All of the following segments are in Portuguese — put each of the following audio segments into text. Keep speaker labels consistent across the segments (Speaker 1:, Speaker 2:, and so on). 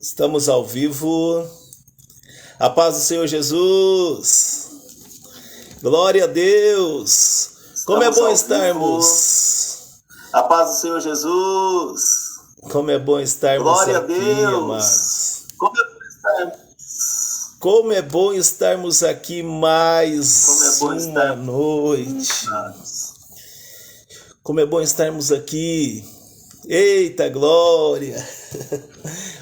Speaker 1: Estamos ao vivo. A paz do Senhor Jesus. Glória a Deus. Como é bom estarmos.
Speaker 2: A paz do Senhor Jesus.
Speaker 1: Como é bom estarmos
Speaker 2: Glória
Speaker 1: aqui,
Speaker 2: a Deus.
Speaker 1: amados.
Speaker 2: Como é bom estarmos.
Speaker 1: Como é bom estarmos aqui mais uma noite. Como é bom estarmos aqui. Eita glória!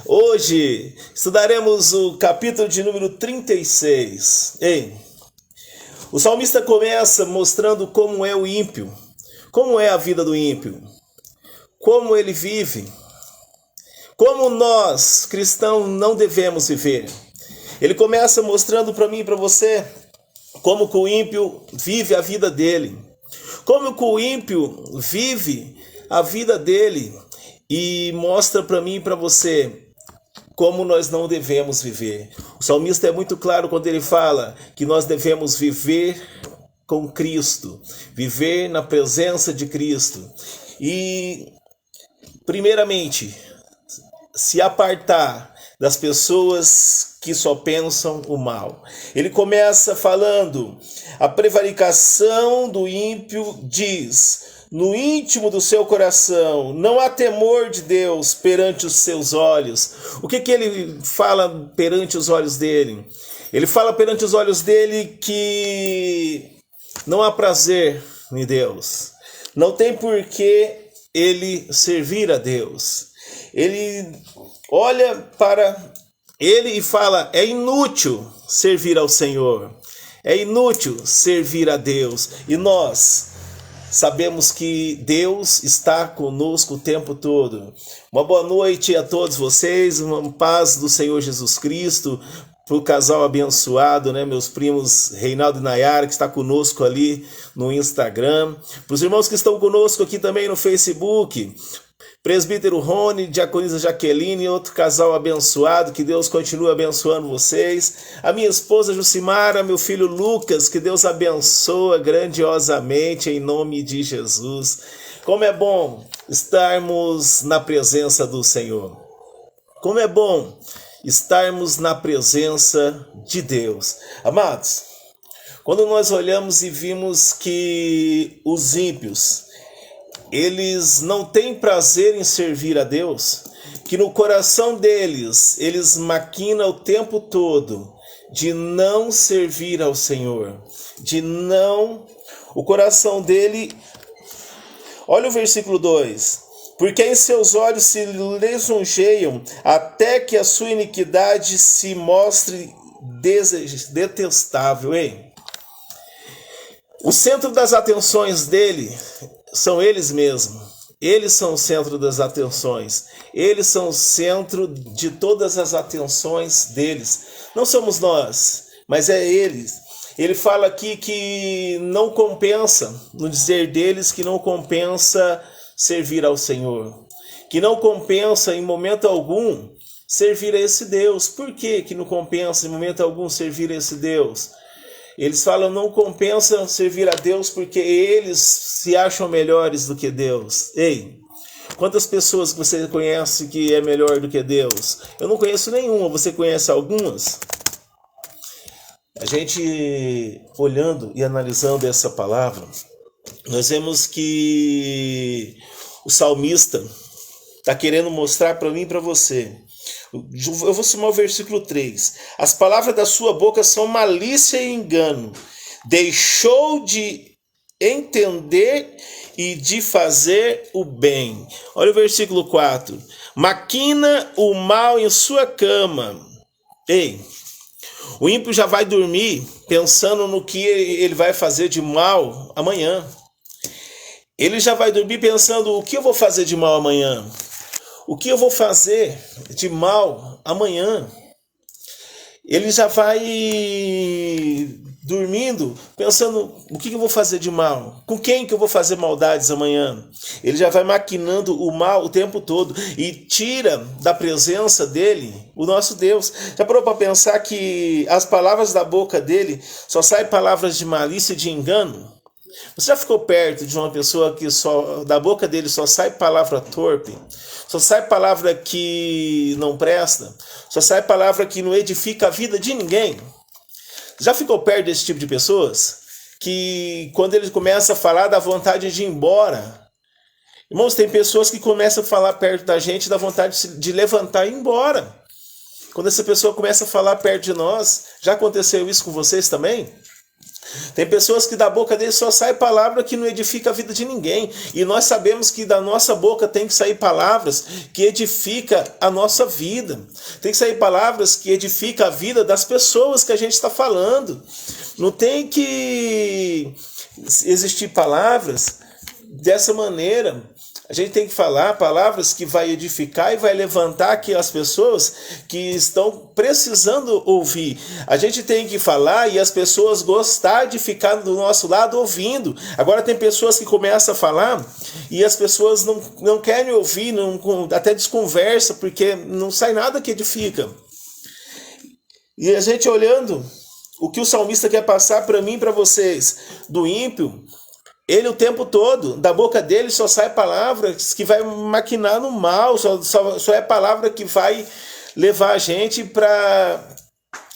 Speaker 1: Hoje estudaremos o capítulo de número 36. O salmista começa mostrando como é o ímpio, como é a vida do ímpio, como ele vive, como nós, cristãos, não devemos viver. Ele começa mostrando para mim e para você como que o ímpio vive a vida dele, como que o ímpio vive a vida dele, e mostra para mim e para você como nós não devemos viver. O salmista é muito claro quando ele fala que nós devemos viver com Cristo, viver na presença de Cristo e, primeiramente, se apartar das pessoas que só pensam o mal. Ele começa falando: a prevaricação do ímpio diz: no íntimo do seu coração não há temor de Deus perante os seus olhos. O que ele fala perante os olhos dele? Ele fala perante os olhos dele que não há prazer em Deus. Não tem por que ele servir a Deus. Ele olha para ele e fala: é inútil servir ao Senhor. É inútil servir a Deus. E nós sabemos que Deus está conosco o tempo todo. Uma boa noite a todos vocês, uma paz do Senhor Jesus Cristo, para o casal abençoado, né? Meus primos Reinaldo e Nayara, que está conosco ali no Instagram. Para os irmãos que estão conosco aqui também no Facebook, presbítero Rony, diaconisa Jaqueline e outro casal abençoado, que Deus continue abençoando vocês. A minha esposa Jucimara, meu filho Lucas, que Deus abençoa grandiosamente em nome de Jesus. Como é bom estarmos na presença do Senhor. Como é bom estarmos na presença de Deus. Amados, quando nós olhamos e vimos que os ímpios, eles não têm prazer em servir a Deus, que no coração deles, eles maquinam o tempo todo de não servir ao Senhor, o coração dele, olha o versículo 2, porque em seus olhos se lisonjeiam, até que a sua iniquidade se mostre detestável. O centro das atenções dele são eles mesmos. Eles são o centro das atenções. Eles são o centro de todas as atenções deles. Não somos nós, mas é eles. Ele fala aqui que não compensa, no dizer deles, que não compensa servir ao Senhor. Que não compensa em momento algum servir a esse Deus. Por que não compensa em momento algum servir a esse Deus? Eles falam: não compensa servir a Deus porque eles se acham melhores do que Deus. Quantas pessoas que você conhece que é melhor do que Deus? Eu não conheço nenhuma, você conhece algumas? A gente, olhando e analisando essa palavra, nós vemos que o salmista está querendo mostrar para mim e para você. Eu vou somar o versículo 3. As palavras da sua boca são malícia e engano. Deixou de entender e de fazer o bem. Olha o versículo 4. Maquina o mal em sua cama. O ímpio já vai dormir pensando no que ele vai fazer de mal amanhã. Ele já vai dormir pensando: o que eu vou fazer de mal amanhã? O que eu vou fazer de mal amanhã? Ele já vai dormindo pensando: o que eu vou fazer de mal? Com quem que eu vou fazer maldades amanhã? Ele já vai maquinando o mal o tempo todo e tira da presença dele o nosso Deus. Já parou para pensar que as palavras da boca dele só saem palavras de malícia e de engano? Você já ficou perto de uma pessoa que só da boca dele só sai palavra torpe? Só sai palavra que não presta? Só sai palavra que não edifica a vida de ninguém? Já ficou perto desse tipo de pessoas? Que quando ele começa a falar dá vontade de ir embora. Irmãos, tem pessoas que começam a falar perto da gente dá vontade de levantar e ir embora. Quando essa pessoa começa a falar perto de nós, já aconteceu isso com vocês também? Tem pessoas que da boca deles só sai palavra que não edifica a vida de ninguém. E nós sabemos que da nossa boca tem que sair palavras que edifica a nossa vida. Tem que sair palavras que edifica a vida das pessoas que a gente está falando. Não tem que existir palavras dessa maneira. A gente tem que falar palavras que vai edificar e vai levantar aquelas pessoas que estão precisando ouvir. A gente tem que falar e as pessoas gostar de ficar do nosso lado ouvindo. Agora tem pessoas que começam a falar e as pessoas não querem ouvir, até desconversa, porque não sai nada que edifica. E a gente olhando o que o salmista quer passar para mim e para vocês, do ímpio, ele o tempo todo, da boca dele só sai palavras que vai maquinar no mal, só é palavra que vai levar a gente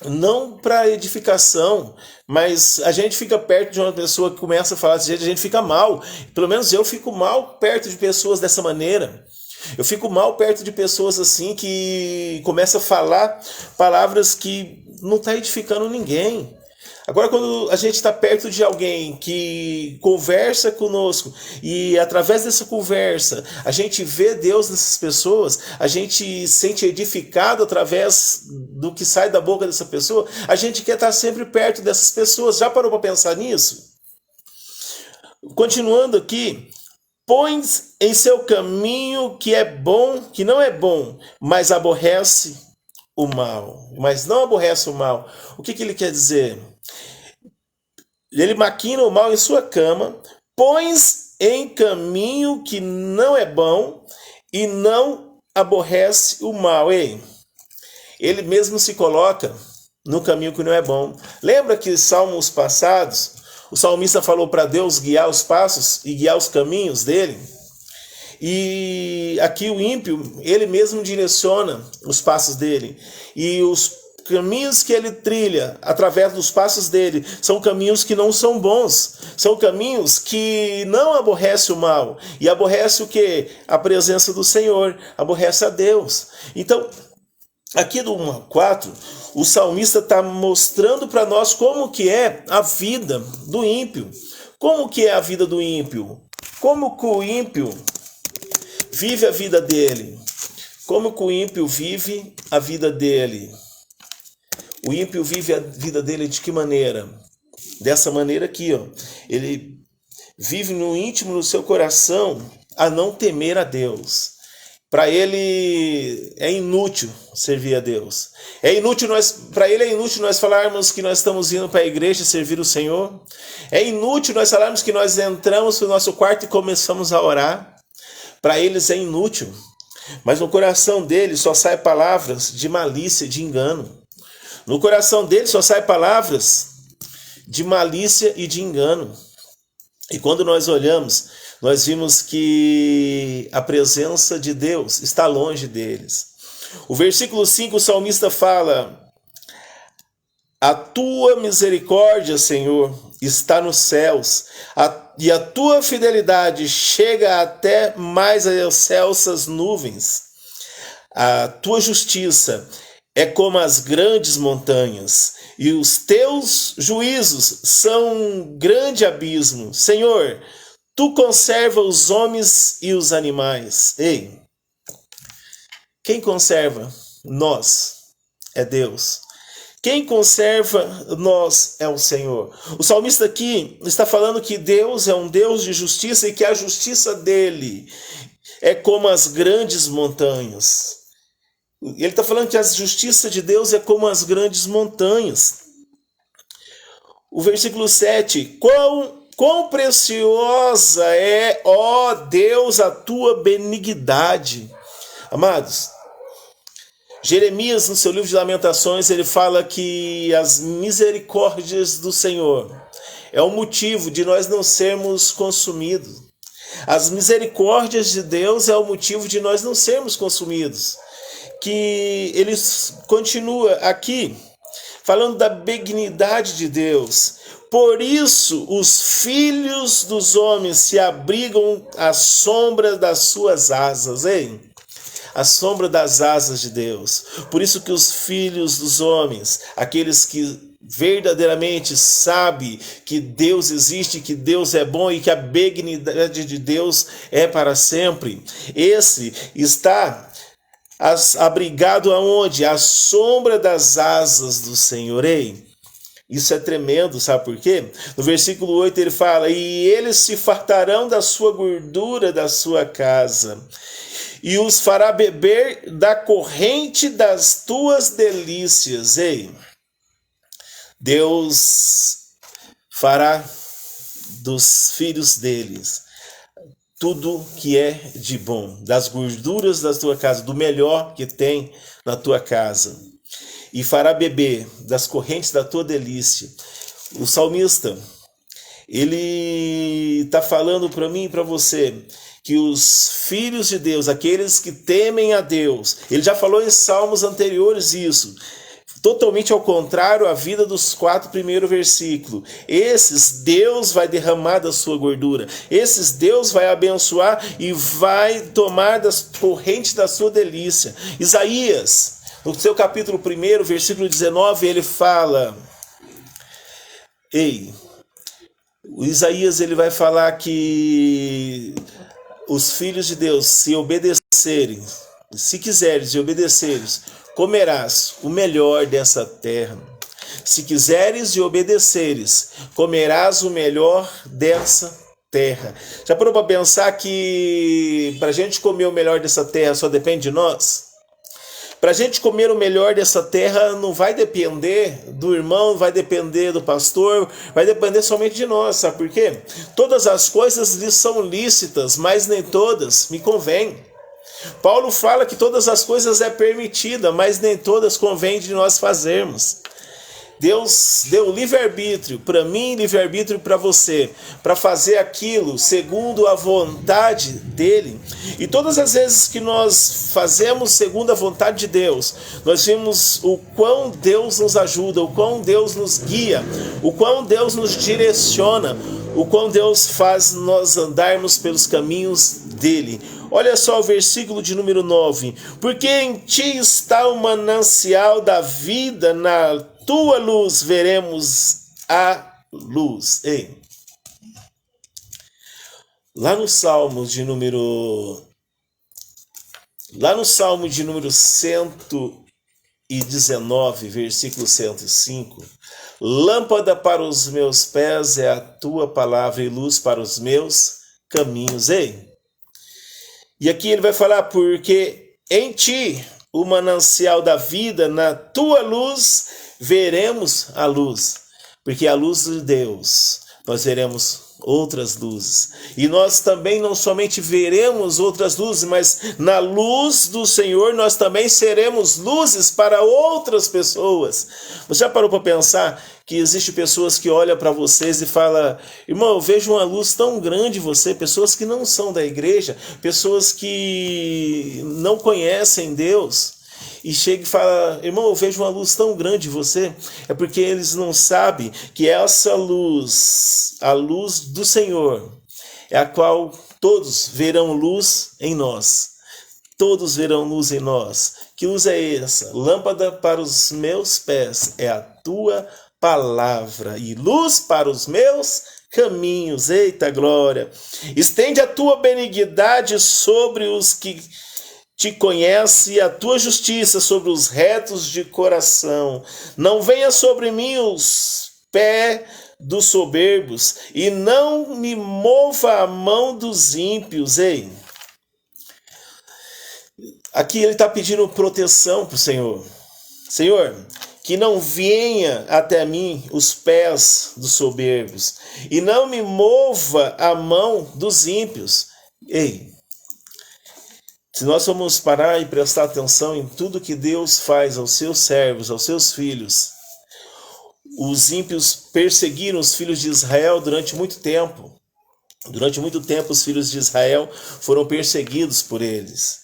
Speaker 1: não para edificação, mas a gente fica perto de uma pessoa que começa a falar desse jeito, a gente fica mal. Pelo menos eu fico mal perto de pessoas dessa maneira. Eu fico mal perto de pessoas assim que começam a falar palavras que não está edificando ninguém. Agora, quando a gente está perto de alguém que conversa conosco e através dessa conversa a gente vê Deus nessas pessoas, a gente se sente edificado através do que sai da boca dessa pessoa, a gente quer estar sempre perto dessas pessoas. Já parou para pensar nisso? Continuando aqui, pões em seu caminho que é bom, que não é bom, mas aborrece o mal. Mas não aborrece o mal. O que ele quer dizer? Ele maquina o mal em sua cama, pões em caminho que não é bom e não aborrece o mal. Ei, ele mesmo se coloca no caminho que não é bom. Lembra que salmos passados, o salmista falou para Deus guiar os passos e guiar os caminhos dele? E aqui o ímpio, ele mesmo direciona os passos dele. E os caminhos que ele trilha através dos passos dele são caminhos que não são bons, são caminhos que não aborrecem o mal, e aborrece o que? A presença do Senhor, aborrece a Deus. Então, aqui do 1 a 4, o salmista está mostrando para nós como que é a vida do ímpio. Como que é a vida do ímpio? Como que o ímpio vive a vida dele? Como que o ímpio vive a vida dele? O ímpio vive a vida dele de que maneira? Dessa maneira aqui, ó. Ele vive no íntimo do seu coração a não temer a Deus. Para ele é inútil servir a Deus. Para ele é inútil nós falarmos que nós estamos indo para a igreja servir o Senhor. É inútil nós falarmos que nós entramos no nosso quarto e começamos a orar. Para eles é inútil. Mas no coração dele só sai palavras de malícia, de engano. No coração dele só sai palavras de malícia e de engano. E quando nós olhamos, nós vimos que a presença de Deus está longe deles. O versículo 5, o salmista fala: a tua misericórdia, Senhor, está nos céus, e a tua fidelidade chega até mais as excelsas nuvens. A tua justiça é como as grandes montanhas, e os teus juízos são um grande abismo. Senhor, tu conserva os homens e os animais. Ei, quem conserva nós é Deus. Quem conserva nós é o Senhor. O salmista aqui está falando que Deus é um Deus de justiça e que a justiça dele é como as grandes montanhas. Ele está falando que a justiça de Deus é como as grandes montanhas. O versículo 7. Quão preciosa é, ó Deus, a tua benignidade. Amados, Jeremias, no seu livro de Lamentações, ele fala que as misericórdias do Senhor é o motivo de nós não sermos consumidos. As misericórdias de Deus é o motivo de nós não sermos consumidos. Que ele continua aqui, falando da benignidade de Deus. Por isso, os filhos dos homens se abrigam à sombra das suas asas, hein? A sombra das asas de Deus. Por isso que os filhos dos homens, aqueles que verdadeiramente sabem que Deus existe, que Deus é bom e que a benignidade de Deus é para sempre, esse está abrigado aonde? À sombra das asas do Senhor. Ei, isso é tremendo, sabe por quê? No versículo 8 ele fala: e eles se fartarão da sua gordura da sua casa, e os fará beber da corrente das tuas delícias. Ei, Deus fará dos filhos deles tudo que é de bom, das gorduras da tua casa, do melhor que tem na tua casa, e fará beber das correntes da tua delícia. O salmista, ele está falando para mim e para você que os filhos de Deus, aqueles que temem a Deus, ele já falou em salmos anteriores isso, totalmente ao contrário à vida dos 4 primeiros versículos. Esses Deus vai derramar da sua gordura, esses Deus vai abençoar e vai tomar das correntes da sua delícia. Isaías, no seu capítulo 1, versículo 19, ele fala, o Isaías ele vai falar que os filhos de Deus, se obedecerem, se quiseres e obedeceres, comerás o melhor dessa terra. Se quiseres e obedeceres, comerás o melhor dessa terra. Já parou para pensar que para a gente comer o melhor dessa terra só depende de nós? Para a gente comer o melhor dessa terra não vai depender do irmão, vai depender do pastor, vai depender somente de nós, sabe por quê? Todas as coisas lhes são lícitas, mas nem todas me convêm. Paulo fala que todas as coisas é permitida, mas nem todas convém de nós fazermos. Deus deu livre-arbítrio para mim, livre-arbítrio para você, para fazer aquilo segundo a vontade dele. E todas as vezes que nós fazemos segundo a vontade de Deus, nós vimos o quão Deus nos ajuda, o quão Deus nos guia, o quão Deus nos direciona, o quão Deus faz nós andarmos pelos caminhos dele. Olha só o versículo de número 9. Porque em ti está o manancial da vida, na tua luz veremos a luz. Ei. Lá no Salmo de número 119, versículo 105. Lâmpada para os meus pés é a tua palavra e luz para os meus caminhos. Ei. E aqui ele vai falar, porque em ti, o manancial da vida, na tua luz, veremos a luz. Porque a luz de Deus, nós veremos outras luzes. E nós também não somente veremos outras luzes, mas na luz do Senhor nós também seremos luzes para outras pessoas. Você já parou para pensar que existem pessoas que olham para vocês e falam: irmão, eu vejo uma luz tão grande em você, pessoas que não são da igreja, pessoas que não conhecem Deus, e chega e fala: irmão, eu vejo uma luz tão grande em você. É porque eles não sabem que essa luz, a luz do Senhor, é a qual todos verão luz em nós. Todos verão luz em nós. Que luz é essa? Lâmpada para os meus pés é a tua palavra e luz para os meus caminhos. Eita glória! Estende a tua benignidade sobre os que te conhece, a tua justiça sobre os retos de coração. Não venha sobre mim os pés dos soberbos, e não me mova a mão dos ímpios. Ei, aqui ele está pedindo proteção para o Senhor. Senhor, que não venha até mim os pés dos soberbos, e não me mova a mão dos ímpios. Ei, Se nós formos parar e prestar atenção em tudo que Deus faz aos seus servos, aos seus filhos, os ímpios perseguiram os filhos de Israel durante muito tempo. Durante muito tempo os filhos de Israel foram perseguidos por eles.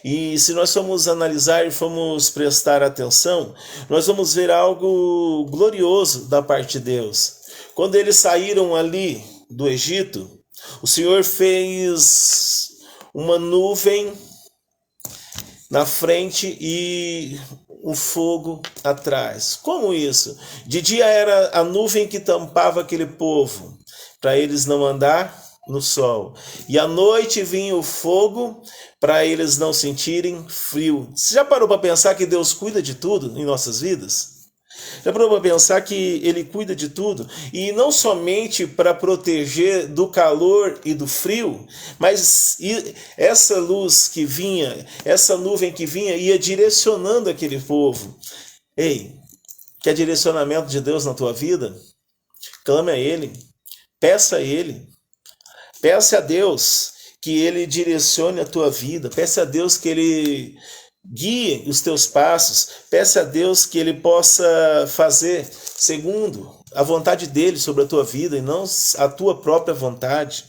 Speaker 1: E se nós formos analisar e formos prestar atenção, nós vamos ver algo glorioso da parte de Deus. Quando eles saíram ali do Egito, o Senhor fez uma nuvem na frente e um fogo atrás. Como isso? De dia era a nuvem que tampava aquele povo, para eles não andar no sol. E à noite vinha o fogo para eles não sentirem frio. Você já parou para pensar que Deus cuida de tudo em nossas vidas? Já parou para pensar que Ele cuida de tudo? E não somente para proteger do calor e do frio, mas essa luz que vinha, essa nuvem que vinha, ia direcionando aquele povo. Ei, quer direcionamento de Deus na tua vida? Clame a Ele, peça a Ele. Peça a Deus que Ele direcione a tua vida. Peça a Deus que Ele guie os teus passos. Peça a Deus que Ele possa fazer segundo a vontade dEle sobre a tua vida e não a tua própria vontade.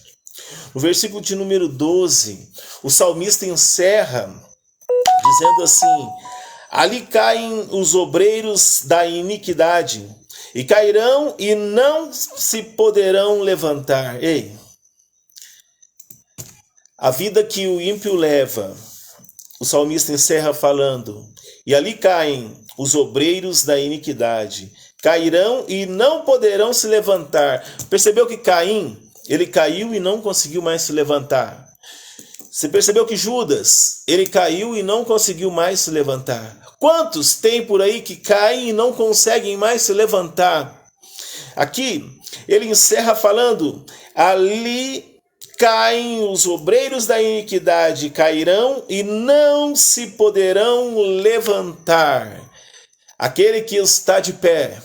Speaker 1: No versículo de número 12, o salmista encerra dizendo assim: ali caem os obreiros da iniquidade e cairão e não se poderão levantar. Ei! A vida que o ímpio leva, o salmista encerra falando: e ali caem os obreiros da iniquidade, cairão e não poderão se levantar. Percebeu que Caim, ele caiu e não conseguiu mais se levantar. Você percebeu que Judas, ele caiu e não conseguiu mais se levantar. Quantos tem por aí que caem e não conseguem mais se levantar? Aqui, ele encerra falando: ali caem os obreiros da iniquidade, cairão e não se poderão levantar. Aquele que está de pé,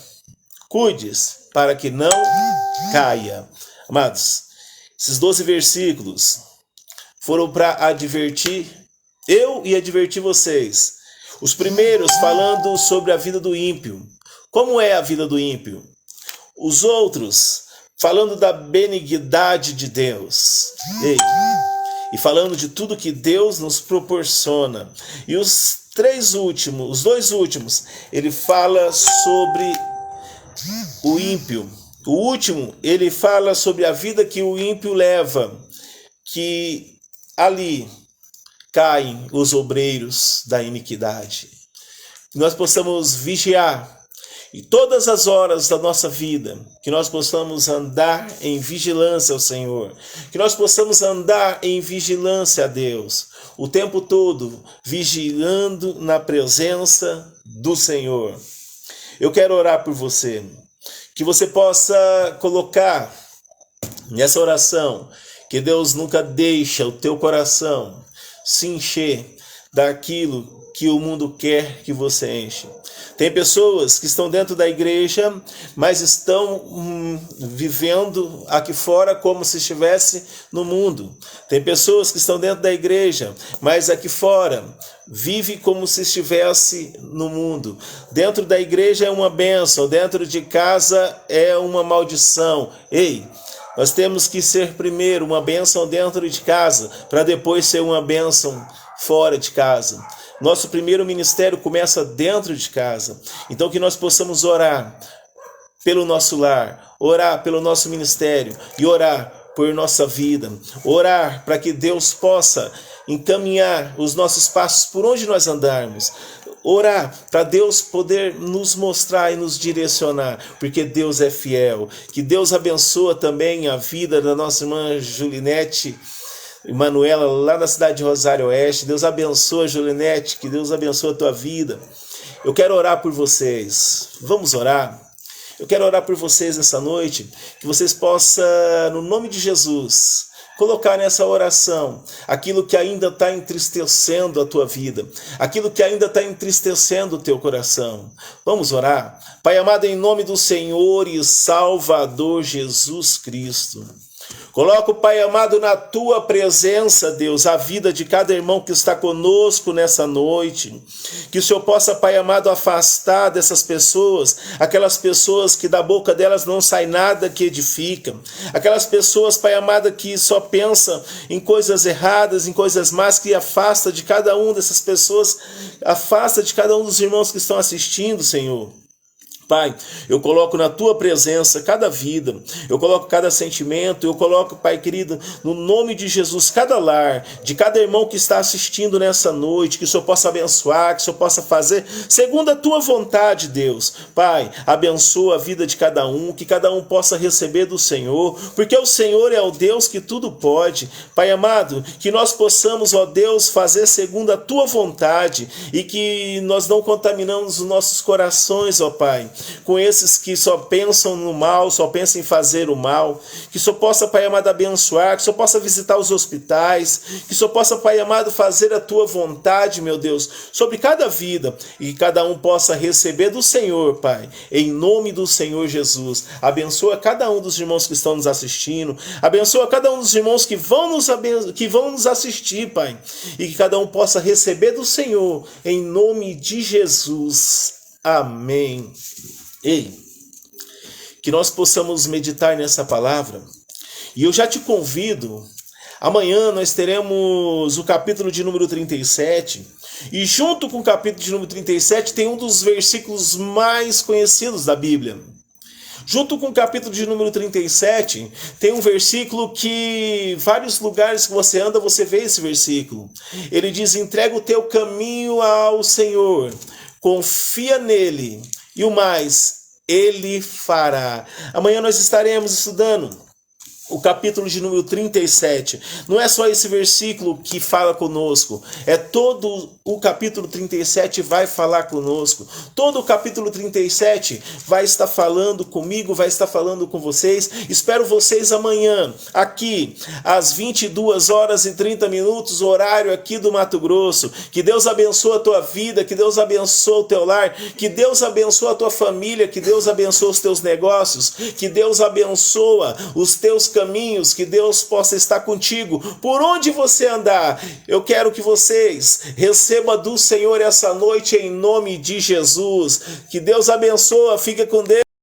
Speaker 1: cuide-se para que não caia. Amados, esses 12 versículos foram para advertir eu e advertir vocês. Os primeiros falando sobre a vida do ímpio. Como é a vida do ímpio? Os outros falando da benignidade de Deus. Ei, e falando de tudo que Deus nos proporciona. E os dois últimos, ele fala sobre o ímpio. O último, ele fala sobre a vida que o ímpio leva, que ali caem os obreiros da iniquidade. Que nós possamos vigiar e todas as horas da nossa vida, que nós possamos andar em vigilância ao Senhor, que nós possamos andar em vigilância a Deus, o tempo todo, vigilando na presença do Senhor. Eu quero orar por você, que você possa colocar nessa oração, que Deus nunca deixa o teu coração se encher daquilo que o mundo quer que você enche. Tem pessoas que estão dentro da igreja, mas estão vivendo aqui fora como se estivesse no mundo. Tem pessoas que estão dentro da igreja, mas aqui fora vive como se estivesse no mundo. Dentro da igreja é uma bênção, dentro de casa é uma maldição. Ei, nós temos que ser primeiro uma bênção dentro de casa, para depois ser uma bênção fora de casa. Nosso primeiro ministério começa dentro de casa. Então que nós possamos orar pelo nosso lar, orar pelo nosso ministério e orar por nossa vida. Orar para que Deus possa encaminhar os nossos passos por onde nós andarmos. Orar para Deus poder nos mostrar e nos direcionar, porque Deus é fiel. Que Deus abençoe também a vida da nossa irmã Julinete e Manuela, lá na cidade de Rosário Oeste. Deus abençoe, Julinete, que Deus abençoe a tua vida. Eu quero orar por vocês. Vamos orar? Eu quero orar por vocês nessa noite, que vocês possam, no nome de Jesus, colocar nessa oração aquilo que ainda está entristecendo a tua vida, aquilo que ainda está entristecendo o teu coração. Vamos orar? Pai amado, em nome do Senhor e Salvador Jesus Cristo, Coloco, Pai amado, na tua presença, Deus, a vida de cada irmão que está conosco nessa noite. Que o Senhor possa, Pai amado, afastar dessas pessoas, aquelas pessoas que da boca delas não sai nada que edifica. Aquelas pessoas, Pai amado, que só pensam em coisas erradas, em coisas más, que afasta de cada um dessas pessoas, afasta de cada um dos irmãos que estão assistindo, Senhor. Pai, eu coloco na tua presença cada vida, eu coloco cada sentimento, eu coloco, Pai querido, no nome de Jesus, cada lar, de cada irmão que está assistindo nessa noite, que o Senhor possa abençoar, que o Senhor possa fazer segundo a tua vontade, Deus. Pai, abençoa a vida de cada um, que cada um possa receber do Senhor, porque o Senhor é o Deus que tudo pode. Pai amado, que nós possamos, ó Deus, fazer segundo a tua vontade e que nós não contaminamos os nossos corações, ó Pai, com esses que só pensam no mal, só pensam em fazer o mal. Que só possa, Pai amado, abençoar, que só possa visitar os hospitais, que só possa, Pai amado, fazer a tua vontade, meu Deus, sobre cada vida, e que cada um possa receber do Senhor, Pai, em nome do Senhor Jesus. Abençoa cada um dos irmãos que estão nos assistindo, abençoa cada um dos irmãos que vão nos assistir, Pai, e que cada um possa receber do Senhor, em nome de Jesus. Amém. Ei, que nós possamos meditar nessa palavra. E eu já te convido, amanhã nós teremos o capítulo de número 37. E junto com o capítulo de número 37 tem um dos versículos mais conhecidos da Bíblia. Junto com o capítulo de número 37, tem um versículo que vários lugares que você anda, você vê esse versículo. Ele diz: entrega o teu caminho ao Senhor, confia nele, e o mais ele fará. Amanhã nós estaremos estudando o capítulo de número 37. Não é só esse versículo que fala conosco, é todo o capítulo 37 vai falar conosco. Todo o capítulo 37 vai estar falando comigo, vai estar falando com vocês. Espero vocês amanhã, aqui, às 22h30, horário aqui do Mato Grosso. Que Deus abençoe a tua vida, que Deus abençoe o teu lar, que Deus abençoe a tua família, que Deus abençoe os teus negócios, que Deus abençoe os teus caminhos, que Deus possa estar contigo por onde você andar. Eu quero que vocês receba do Senhor essa noite em nome de Jesus. Que Deus abençoe, fica com Deus.